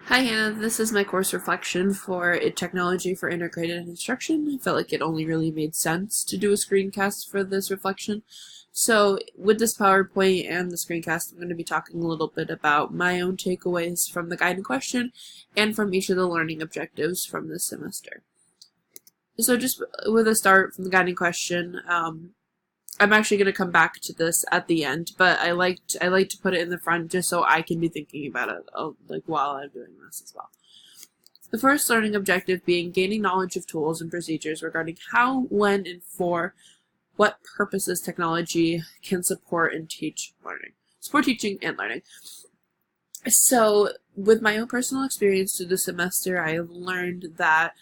Hi Hannah, this is my course reflection for Technology for Integrated Instruction. I felt like it only really made sense to do a screencast for this reflection. So with this PowerPoint and the screencast, I'm going to be talking a little bit about my own takeaways from the guided question and from each of the learning objectives from this semester. So just with a start from the guiding question, I'm actually going to come back to this at the end, but I like to put it in the front just so I can be thinking about it like while I'm doing this as well. The first learning objective being gaining knowledge of tools and procedures regarding how, when, and for what purposes technology can support teaching and learning. So with my own personal experience through the semester, I have learned that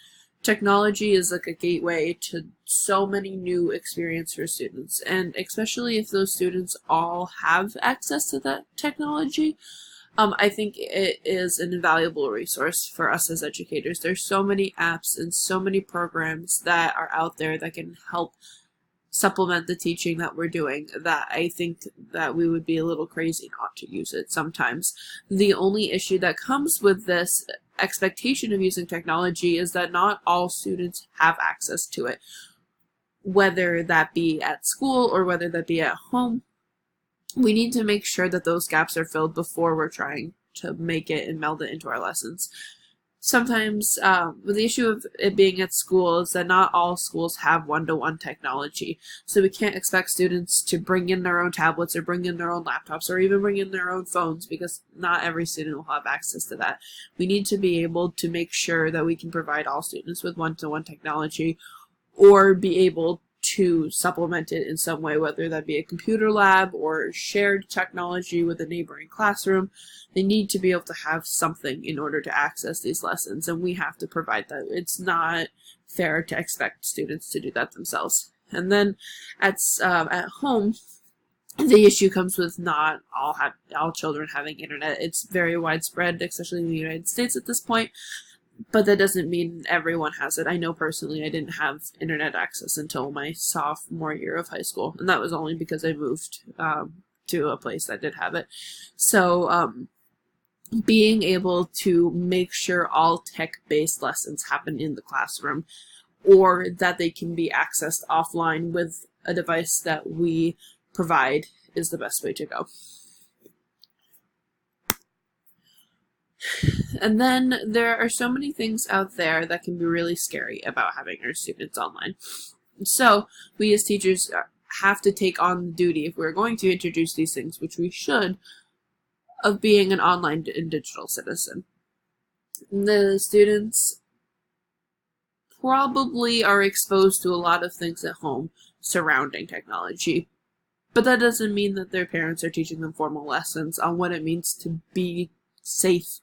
technology is like a gateway to so many new experience for students, and especially if those students all have access to that technology, I think it is an invaluable resource for us as educators. There's so many apps and so many programs that are out there that can help supplement the teaching that we're doing that I think that we would be a little crazy not to use it sometimes. The only issue that comes with this expectation of using technology is that not all students have access to it, whether that be at school or whether that be at home. We need to make sure that those gaps are filled before we're trying to make it and meld it into our lessons. Sometimes with the issue of it being at school is that not all schools have one-to-one technology, so we can't expect students to bring in their own tablets or bring in their own laptops or even bring in their own phones, because not every student will have access to that. We need to be able to make sure that we can provide all students with one-to-one technology, or be able to supplement it in some way, whether that be a computer lab or shared technology with a neighboring classroom. They need to be able to have something in order to access these lessons, and we have to provide that. It's not fair to expect students to do that themselves. And then at home, the issue comes with not all children having internet. It's very widespread, especially in the United States at this point. But that doesn't mean everyone has it. I know personally I didn't have internet access until my sophomore year of high school, and that was only because I moved to a place that did have it. So being able to make sure all tech-based lessons happen in the classroom, or that they can be accessed offline with a device that we provide, is the best way to go. And then there are so many things out there that can be really scary about having our students online. So we as teachers have to take on the duty, if we're going to introduce these things, which we should, of being an online and digital citizen. The students probably are exposed to a lot of things at home surrounding technology, but that doesn't mean that their parents are teaching them formal lessons on what it means to be safe,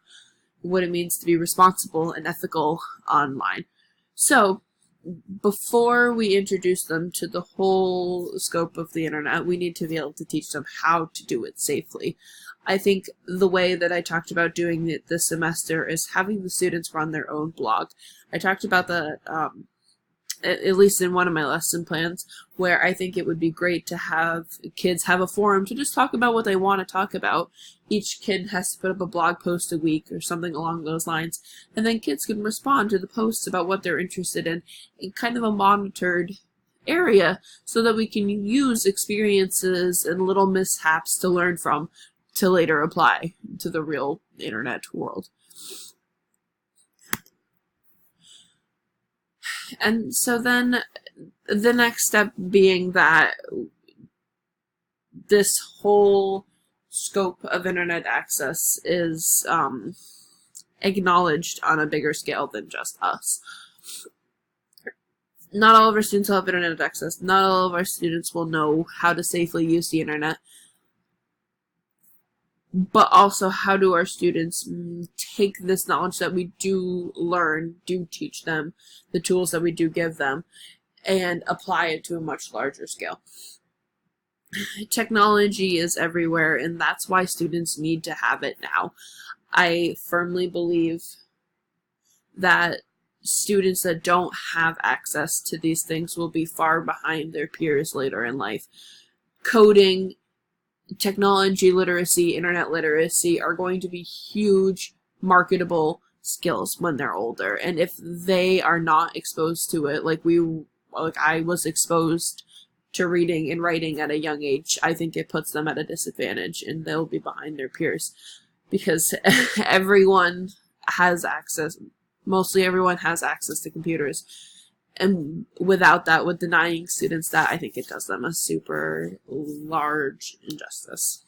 what it means to be responsible and ethical online. So before we introduce them to the whole scope of the internet, we need to be able to teach them how to do it safely. I think the way that I talked about doing it this semester is having the students run their own blog. I talked about the at least in one of my lesson plans, where I think it would be great to have kids have a forum to just talk about what they want to talk about. Each kid has to put up a blog post a week or something along those lines, and then kids can respond to the posts about what they're interested in kind of a monitored area, so that we can use experiences and little mishaps to learn from to later apply to the real internet world. And so then the next step being that this whole scope of internet access is acknowledged on a bigger scale than just us. Not all of our students will have internet access. Not all of our students will know how to safely use the internet. But also, how do our students take this knowledge that we do learn, do teach them, the tools that we do give them, and apply it to a much larger scale? Technology is everywhere, and that's why students need to have it now. I firmly believe that students that don't have access to these things will be far behind their peers later in life. Coding, technology literacy, internet literacy are going to be huge marketable skills when they're older. And if they are not exposed to it, like I was exposed to reading and writing at a young age, I think it puts them at a disadvantage and they'll be behind their peers, because everyone has access, mostly everyone has access to computers. And without that, with denying students that, I think it does them a super large injustice.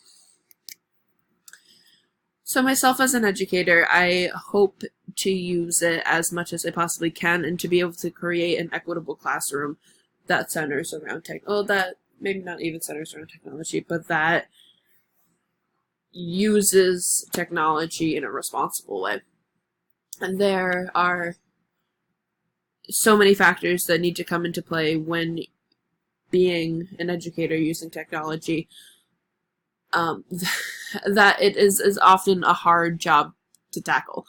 So myself as an educator, I hope to use it as much as I possibly can and to be able to create an equitable classroom that centers around that maybe not even centers around technology, but that uses technology in a responsible way. And there are so many factors that need to come into play when being an educator using technology, that it is often a hard job to tackle.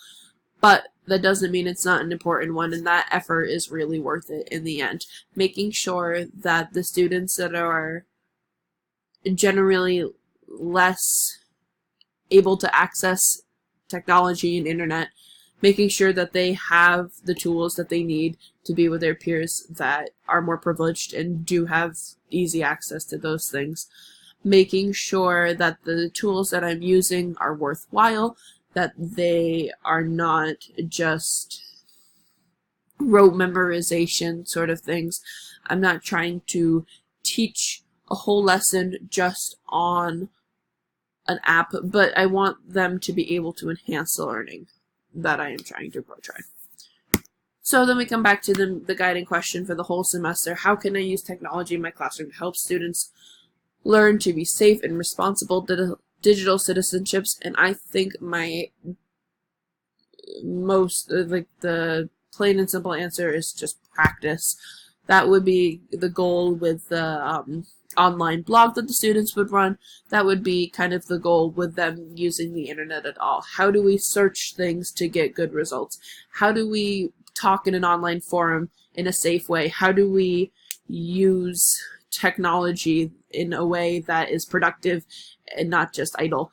But that doesn't mean it's not an important one, and that effort is really worth it in the end. Making sure that the students that are generally less able to access technology and internet, making sure that they have the tools that they need to be with their peers that are more privileged and do have easy access to those things. Making sure that the tools that I'm using are worthwhile, that they are not just rote memorization sort of things. I'm not trying to teach a whole lesson just on an app, but I want them to be able to enhance the learning that I am trying to portray. So then we come back to the guiding question for the whole semester. How can I use technology in my classroom to help students learn to be safe and responsible digital citizenships? And I think my most, the plain and simple answer is just practice. That would be the goal with the online blog that the students would run. That would be kind of the goal with them using the internet at all. How do we search things to get good results? How do we talk in an online forum in a safe way? How do we use technology in a way that is productive and not just idle?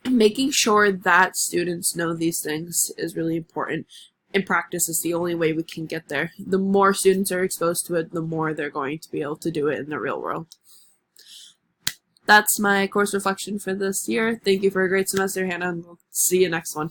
Making sure that students know these things is really important. And practice is the only way we can get there. The more students are exposed to it, the more they're going to be able to do it in the real world. That's my course reflection for this year. Thank you for a great semester, Hannah, and we'll see you next one.